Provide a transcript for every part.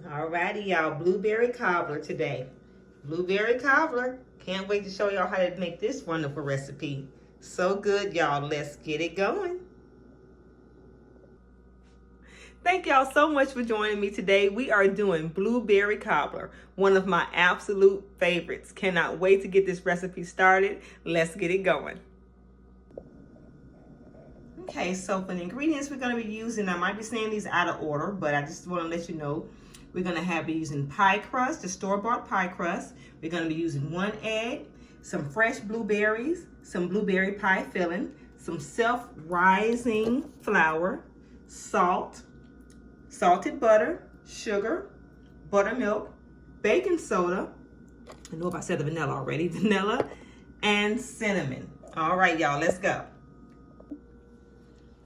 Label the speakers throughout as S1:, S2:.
S1: Alrighty, y'all, blueberry cobbler today. Blueberry cobbler. Can't wait to show y'all how to make this wonderful recipe. So good, y'all. Let's get it going. Thank y'all so much for joining me today. We are doing blueberry cobbler, one of my absolute favorites. Cannot wait to get this recipe started. Let's get it going. Okay, so for the ingredients we're going to be using, I might be saying these out of order, but I just want to let you know we're going to be using pie crust, the store-bought pie crust. We're going to be using 1 egg, some fresh blueberries, some blueberry pie filling, some self-rising flour, salt, salted butter, sugar, buttermilk, baking soda, I know if I said the vanilla already, vanilla, and cinnamon. All right, y'all, let's go.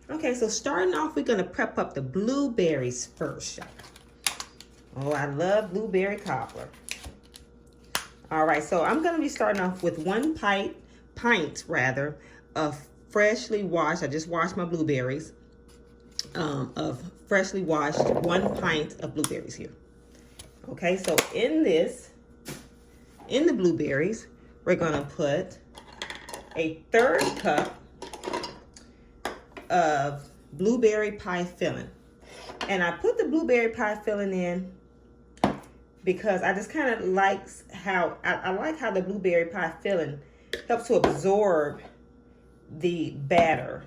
S1: Okay, so starting off, we're gonna prep up the blueberries first, y'all. Oh, I love blueberry cobbler. All right, so I'm gonna be starting off with 1 pint of freshly washed, I just washed my blueberries, of freshly washed 1 pint of blueberries here. Okay, so in the blueberries, we're gonna put a 1/3 cup of blueberry pie filling. And I put the blueberry pie filling in because I just kind of like how I like how the blueberry pie filling helps to absorb the batter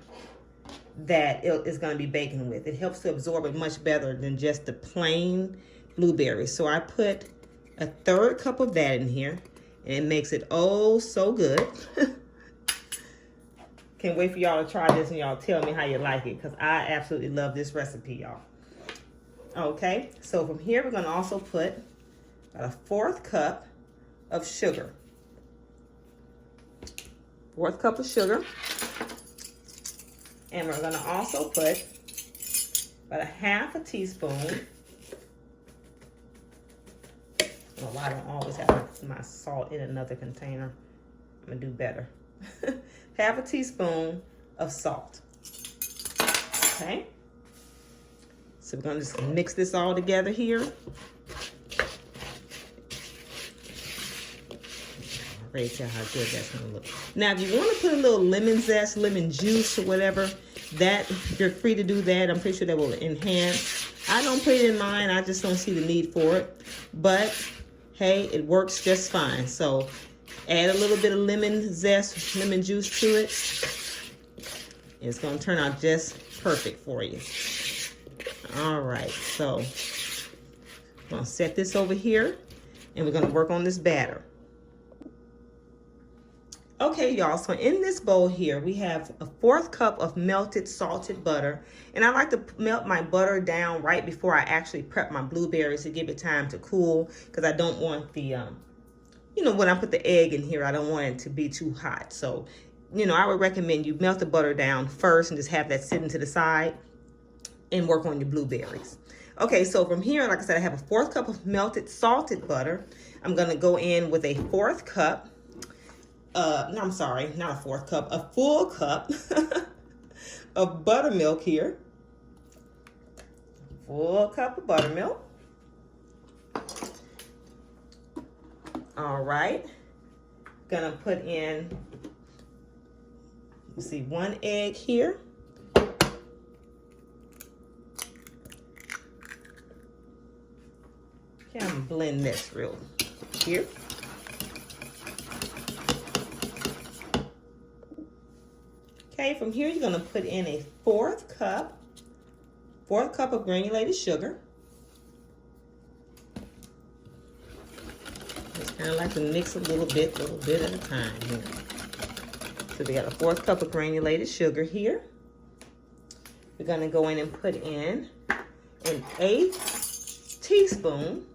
S1: that it is going to be baking with. It helps to absorb it much better than just the plain blueberries. So I put a 1/3 cup of that in here, and it makes it oh so good. Can't wait for y'all to try this and y'all tell me how you like it, because I absolutely love this recipe, y'all. Okay, so from here we're going to also put about a 1/4 cup of sugar. 1/4 cup of sugar. And we're going to also put about a 1/2 teaspoon. Well, I don't always have my salt in another container. I'm going to do better. 1/2 teaspoon of salt. Okay. So we're going to just mix this all together here. Already tell how good that's going to look. Now, if you want to put a little lemon zest, lemon juice, or whatever, that you're free to do that. I'm pretty sure that will enhance. I don't put it in mine. I just don't see the need for it. But hey, it works just fine. So add a little bit of lemon zest, lemon juice to it. It's going to turn out just perfect for you. All right, so I'm going to set this over here, and we're going to work on this batter. Okay, y'all, so in this bowl here, we have a 1/4 cup of melted salted butter. And I like to melt my butter down right before I actually prep my blueberries to give it time to cool, because I don't want the, you know, when I put the egg in here, I don't want it to be too hot. So, you know, I would recommend you melt the butter down first and just have that sitting to the side and work on your blueberries. Okay, so from here, like I said, I have a 1/4 cup of melted salted butter. I'm going to go in with a 1/4 cup. No, I'm sorry, not a 1/4 cup, a full cup of buttermilk here. Full cup of buttermilk. All right. Gonna put in, you see, 1 egg here. Okay, I'm gonna blend this real here. Okay, from here you're gonna put in a 4th cup of granulated sugar. Just kind of like to mix a little bit at a time here. So we got a 4th cup of granulated sugar here. We're gonna go in and put in an 1/8 teaspoon.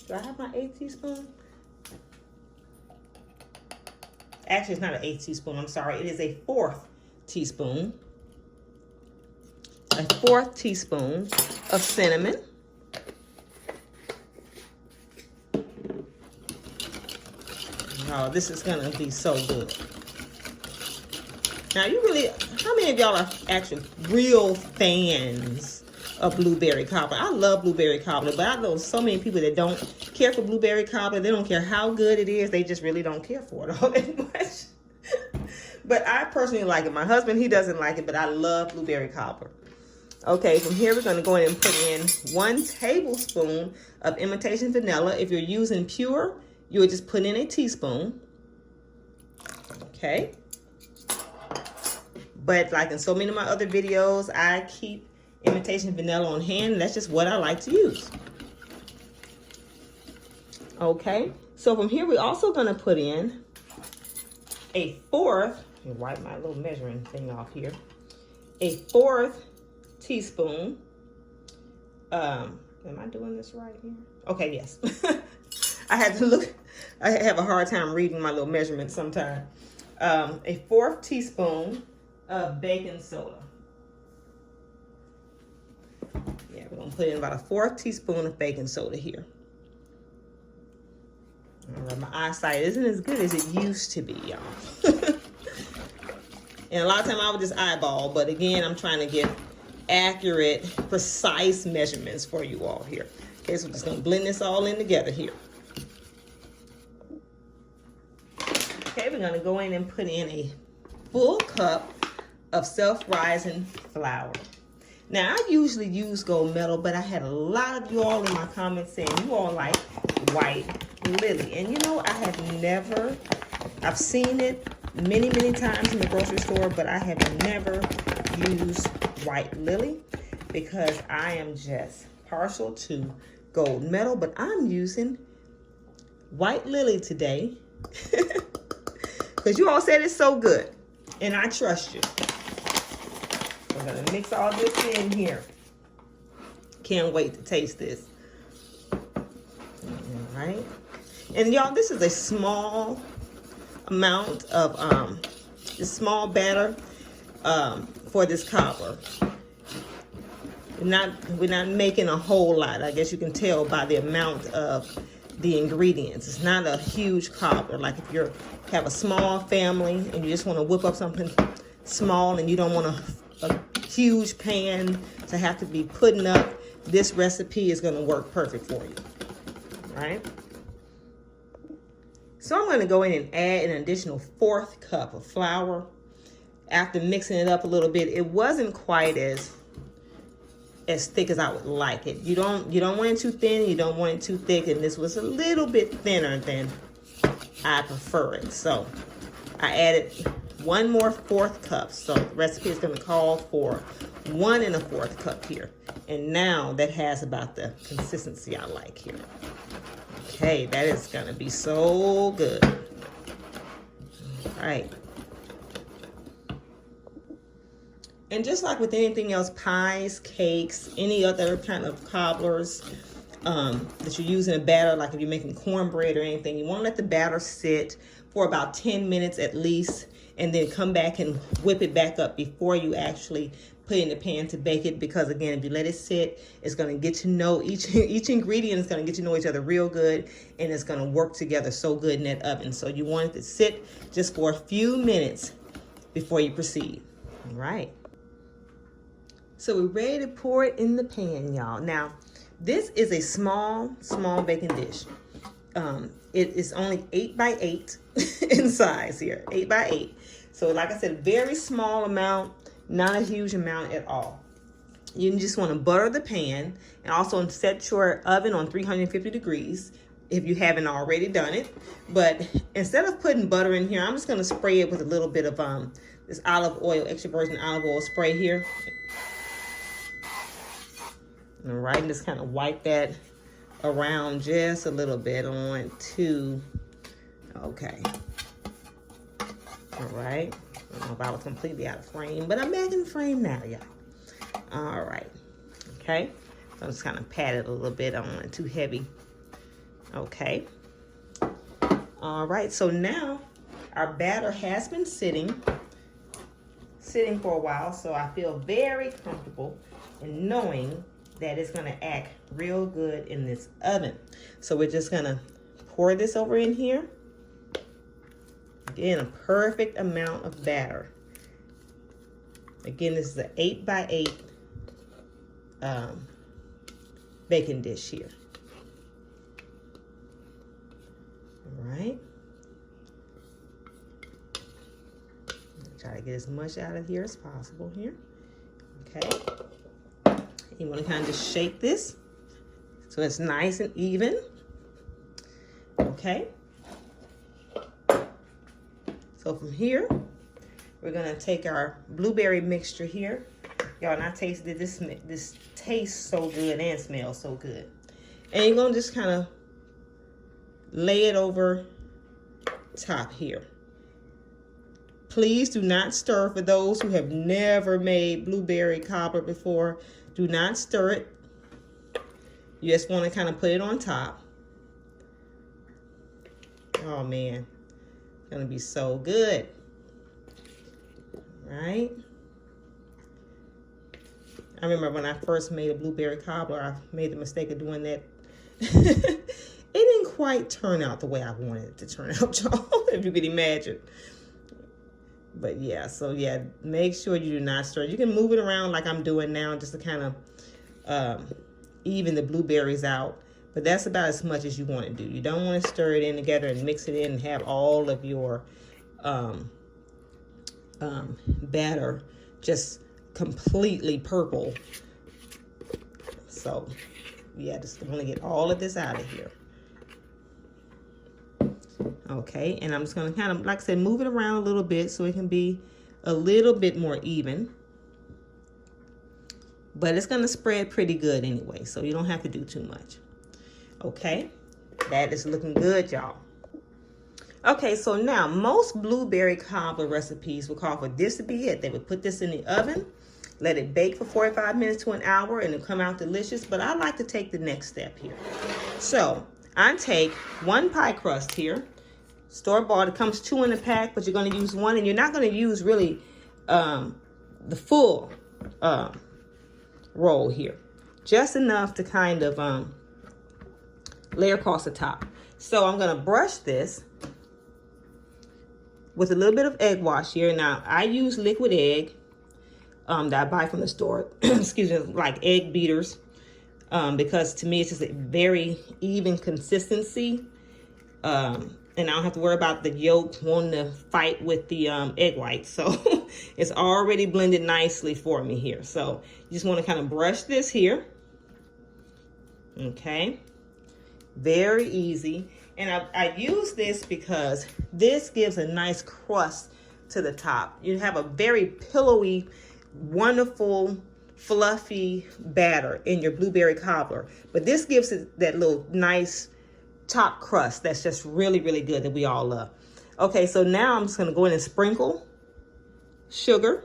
S1: Do I have my 1/8 teaspoon? Actually, it's not an 1/8 teaspoon, I'm sorry. It is a 4th teaspoon. A 4th teaspoon of cinnamon. Oh, this is gonna be so good. Now, how many of y'all are actually real fans a blueberry cobbler. I love blueberry cobbler, but I know so many people that don't care for blueberry cobbler. They don't care how good it is. They just really don't care for it all that much. But I personally like it. My husband, he doesn't like it, but I love blueberry cobbler. Okay, from here we're going to go in and put in 1 tablespoon of imitation vanilla. If you're using pure, you would just put in a teaspoon. Okay. But like in so many of my other videos, I keep imitation vanilla on hand. And that's just what I like to use. Okay, so from here we're also going to put in a 1/4. Let me wipe my little measuring thing off here. A 1/4 teaspoon. Am I doing this right here? Okay, yes. I had to look. I have a hard time reading my little measurements sometimes. A 1/4 teaspoon of baking soda. Yeah, we're gonna put in about a 1/4 teaspoon of baking soda here. All right, my eyesight isn't as good as it used to be, y'all. And a lot of times I would just eyeball, but again, I'm trying to get accurate, precise measurements for you all here. Okay, so we're just gonna blend this all in together here. Okay, we're gonna go in and put in a full cup of self-rising flour. Now, I usually use gold medal, but I had a lot of you all in my comments saying you all like white lily. And you know, I've seen it many, many times in the grocery store, but I have never used white lily because I am just partial to gold medal, but I'm using white lily today because you all said it's so good and I trust you. I'm gonna mix all this in here. Can't wait to taste this. All right. And y'all, this is a small amount of this small batter for this cobbler. We're not making a whole lot. I guess you can tell by the amount of the ingredients. It's not a huge cobbler. Like if you have a small family and you just want to whip up something small and you don't want a huge pan to have to be putting up, this recipe is going to work perfect for you. All right. So I'm going to go in and add an additional 1/4 cup of flour. After mixing it up a little bit, it wasn't quite as thick as I would like it. You don't want it too thin, you don't want it too thick, and this was a little bit thinner than I prefer it. So I added 1 more 1/4 cup. So the recipe is going to call for 1 1/4 cup here. And now that has about the consistency I like here. Okay, that is going to be so good. All right. And just like with anything else, pies, cakes, any other kind of cobblers that you're using a batter, like if you're making cornbread or anything, you want to let the batter sit for about 10 minutes at least, and then come back and whip it back up before you actually put it in the pan to bake it. Because again, if you let it sit, it's going to get to know each ingredient is going to get to know each other real good, and it's going to work together so good in that oven. So you want it to sit just for a few minutes before you proceed. All right. So we're ready to pour it in the pan, y'all. Now, this is a small baking dish. It is only 8 by 8 in size here, 8 by 8. So like I said, very small amount, not a huge amount at all. You just want to butter the pan and also set your oven on 350 degrees if you haven't already done it. But instead of putting butter in here, I'm just going to spray it with a little bit of this olive oil, extra virgin olive oil spray here. All right, and just kind of wipe that around just a little bit. I want to, okay. All right, I don't know if I was completely out of frame, but I'm back in frame now, y'all. All right, okay. So I'm just kind of pat it a little bit. I don't want it too heavy. Okay. All right, so now our batter has been sitting for a while, so I feel very comfortable in knowing that it's going to act real good in this oven. So we're just going to pour this over in here. Again, a perfect amount of batter. Again, this is an 8 by 8 baking dish here. All right. Try to get as much out of here as possible here. Okay. You want to kind of just shake this so it's nice and even. Okay. So from here, we're gonna take our blueberry mixture here. Y'all, and I tasted this. This tastes so good and smells so good. And you're gonna just kind of lay it over top here. Please do not stir. For those who have never made blueberry cobbler before, do not stir it. You just want to kind of put it on top. Oh man, it's gonna be so good. Right? I remember when I first made a blueberry cobbler, I made the mistake of doing that. It didn't quite turn out the way I wanted it to turn out, y'all, if you could imagine. But yeah, so yeah, make sure you do not stir. You can move it around like I'm doing now just to kind of even the blueberries out. But that's about as much as you want to do. You don't want to stir it in together and mix it in and have all of your batter just completely purple. So yeah, just want to get all of this out of here. Okay, and I'm just going to kind of, like I said, move it around a little bit so it can be a little bit more even. But it's going to spread pretty good anyway, so you don't have to do too much. Okay, that is looking good, y'all. Okay, so now most blueberry cobbler recipes will call for this to be it. They would put this in the oven, let it bake for 45 minutes to an hour, and it'll come out delicious. But I like to take the next step here. So I take 1 pie crust here. Store-bought, it comes 2 in a pack, but you're going to use 1, and you're not going to use really the full roll here. Just enough to kind of lay across the top. So I'm going to brush this with a little bit of egg wash here. Now, I use liquid egg that I buy from the store, excuse me, like egg beaters, because to me it's just a very even consistency. And I don't have to worry about the yolk wanting to fight with the egg white. So it's already blended nicely for me here. So you just want to kind of brush this here. Okay. Very easy. And I use this because this gives a nice crust to the top. You have a very pillowy, wonderful, fluffy batter in your blueberry cobbler. But this gives it that little nice top crust that's just really, really good that we all love. Okay, so now I'm just going to go in and sprinkle sugar.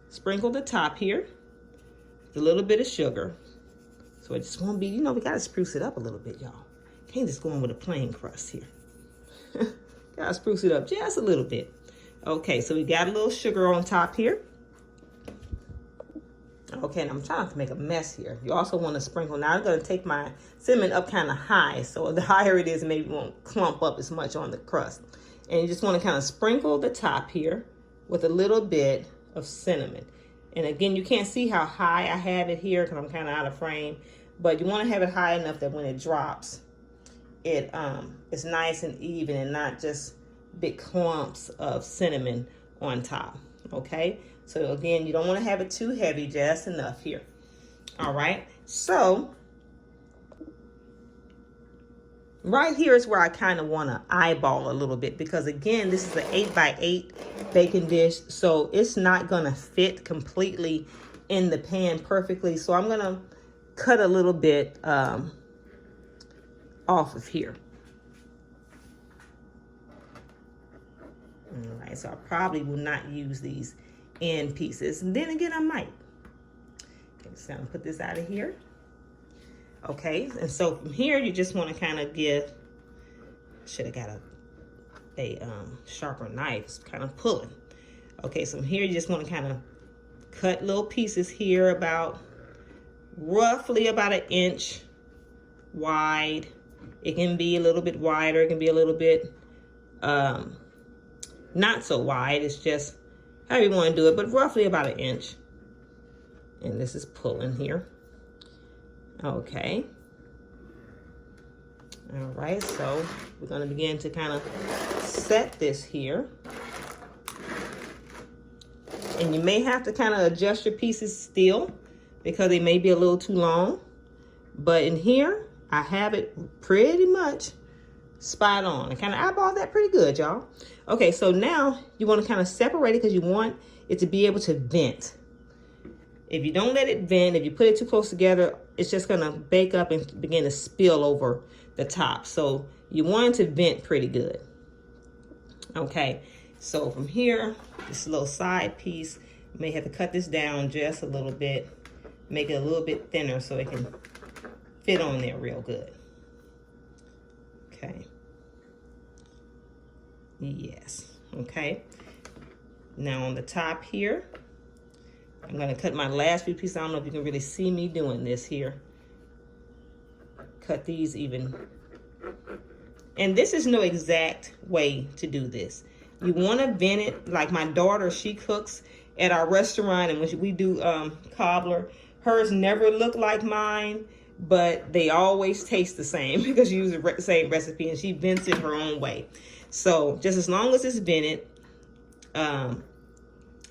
S1: Sprinkle the top here with a little bit of sugar. So it just won't be, you know, we got to spruce it up a little bit, y'all. Can't just go in with a plain crust here. Got to spruce it up just a little bit. Okay, so we got a little sugar on top here. Okay, and I'm trying not to make a mess here. You also want to sprinkle. Now I'm going to take my cinnamon up kind of high. So the higher it is, maybe it won't clump up as much on the crust. And you just want to kind of sprinkle the top here with a little bit of cinnamon. And again, you can't see how high I have it here because I'm kind of out of frame. But you want to have it high enough that when it drops, it's nice and even and not just big clumps of cinnamon on top. Okay, so again, you don't want to have it too heavy, just enough here. All right, so right here is where I kind of want to eyeball a little bit because again, this is an 8x8 baking dish, so it's not going to fit completely in the pan perfectly. So I'm going to cut a little bit off of here. All right, so I probably will not use these end pieces. And then again, I might. Okay, just gonna put this out of here. Okay, and so from here, you just want to kind of give, should have got a sharper knife, it's kind of pulling. Okay, so from here, you just want to kind of cut little pieces here about roughly about 1 inch wide. It can be a little bit wider, it can be a little bit not so wide. It's just how you want to do it, but roughly about 1 inch. And this is pulling here. Okay. All right, so we're gonna begin to kind of set this here. And you may have to kind of adjust your pieces still because they may be a little too long. But in here, I have it pretty much spot on. I kind of eyeballed that pretty good, y'all. Okay, so now you want to kind of separate it because you want it to be able to vent. If you don't let it vent, if you put it too close together, it's just going to bake up and begin to spill over the top. So you want it to vent pretty good. Okay, so from here, this little side piece, you may have to cut this down just a little bit, make it a little bit thinner so it can fit on there real good. Okay. Yes. Okay. Now on the top here, I'm going to cut my last few pieces. I don't know if you can really see me doing this here. Cut these even. And this is no exact way to do this. You want to vent it like my daughter, she cooks at our restaurant, and when we do cobbler, hers never look like mine, but they always taste the same because she uses the same recipe and she vents it her own way. So just as long as it's vented,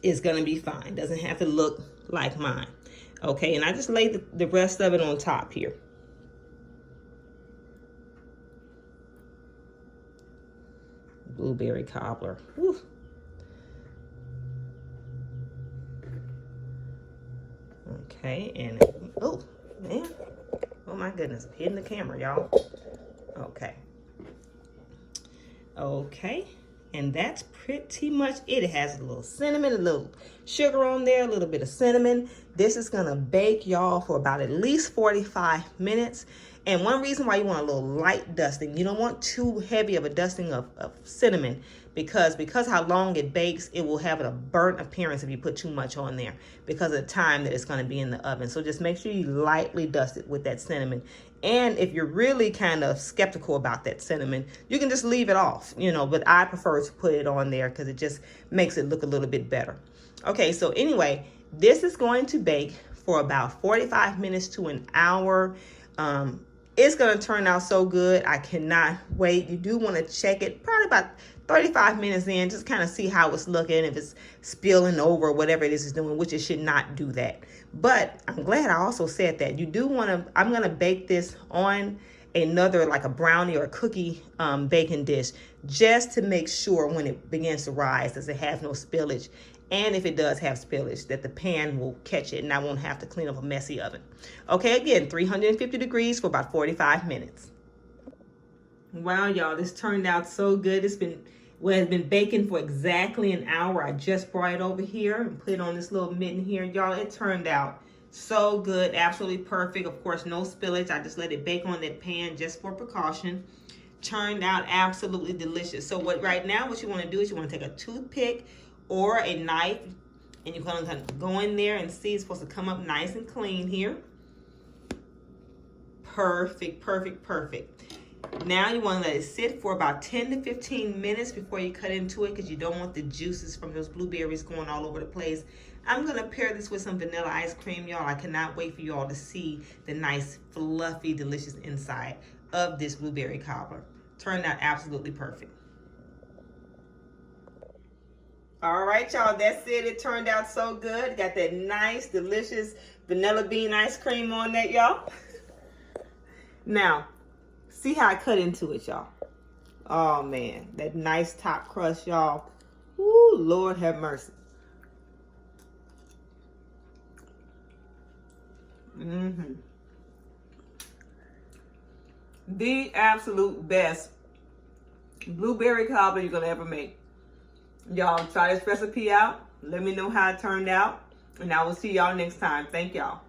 S1: it's gonna be fine. Doesn't have to look like mine. Okay, and I just laid the rest of it on top here. Blueberry cobbler. Woo. Okay, and oh man, oh my goodness, hitting the camera, y'all. Okay. Okay, and that's pretty much it. It has a little cinnamon, a little sugar on there, a little bit of cinnamon. This is gonna bake, y'all, for about at least 45 minutes. And one reason why you want a little light dusting, you don't want too heavy of a dusting of cinnamon because how long it bakes, it will have a burnt appearance if you put too much on there because of the time that it's gonna be in the oven. So just make sure you lightly dust it with that cinnamon. And if you're really kind of skeptical about that cinnamon, you can just leave it off, you know, but I prefer to put it on there because it just makes it look a little bit better. Okay, so anyway, this is going to bake for about 45 minutes to an hour. It's going to turn out so good. I cannot wait. You do want to check it probably about 35 minutes in, just kind of see how it's looking, if it's spilling over, whatever it is it's doing, which it should not do that. But I'm glad I also said that. You do want to, I'm going to bake this on another, like a brownie or a cookie baking dish, just to make sure when it begins to rise, does it have no spillage? And if it does have spillage, that the pan will catch it and I won't have to clean up a messy oven. Okay, again, 350 degrees for about 45 minutes. Wow, y'all, this turned out so good. It's been baking for exactly an hour. I just brought it over here and put it on this little mitten here. Y'all, it turned out so good, absolutely perfect. Of course, no spillage. I just let it bake on that pan just for precaution. Turned out absolutely delicious. So right now, what you want to do is you want to take a toothpick or a knife, and you're going to go in there and see it's supposed to come up nice and clean here. Perfect, perfect, perfect. Now you want to let it sit for about 10 to 15 minutes before you cut into it because you don't want the juices from those blueberries going all over the place. I'm going to pair this with some vanilla ice cream, y'all. I cannot wait for you all to see the nice, fluffy, delicious inside of this blueberry cobbler. Turned out absolutely perfect. All right, y'all, that's it. It turned out so good. Got that nice, delicious vanilla bean ice cream on that, y'all. Now, see how I cut into it, y'all. Oh, man, that nice top crust, y'all. Ooh, Lord have mercy. The absolute best blueberry cobbler you're going to ever make. Y'all try this recipe out. Let me know how it turned out. And I will see y'all next time. Thank y'all.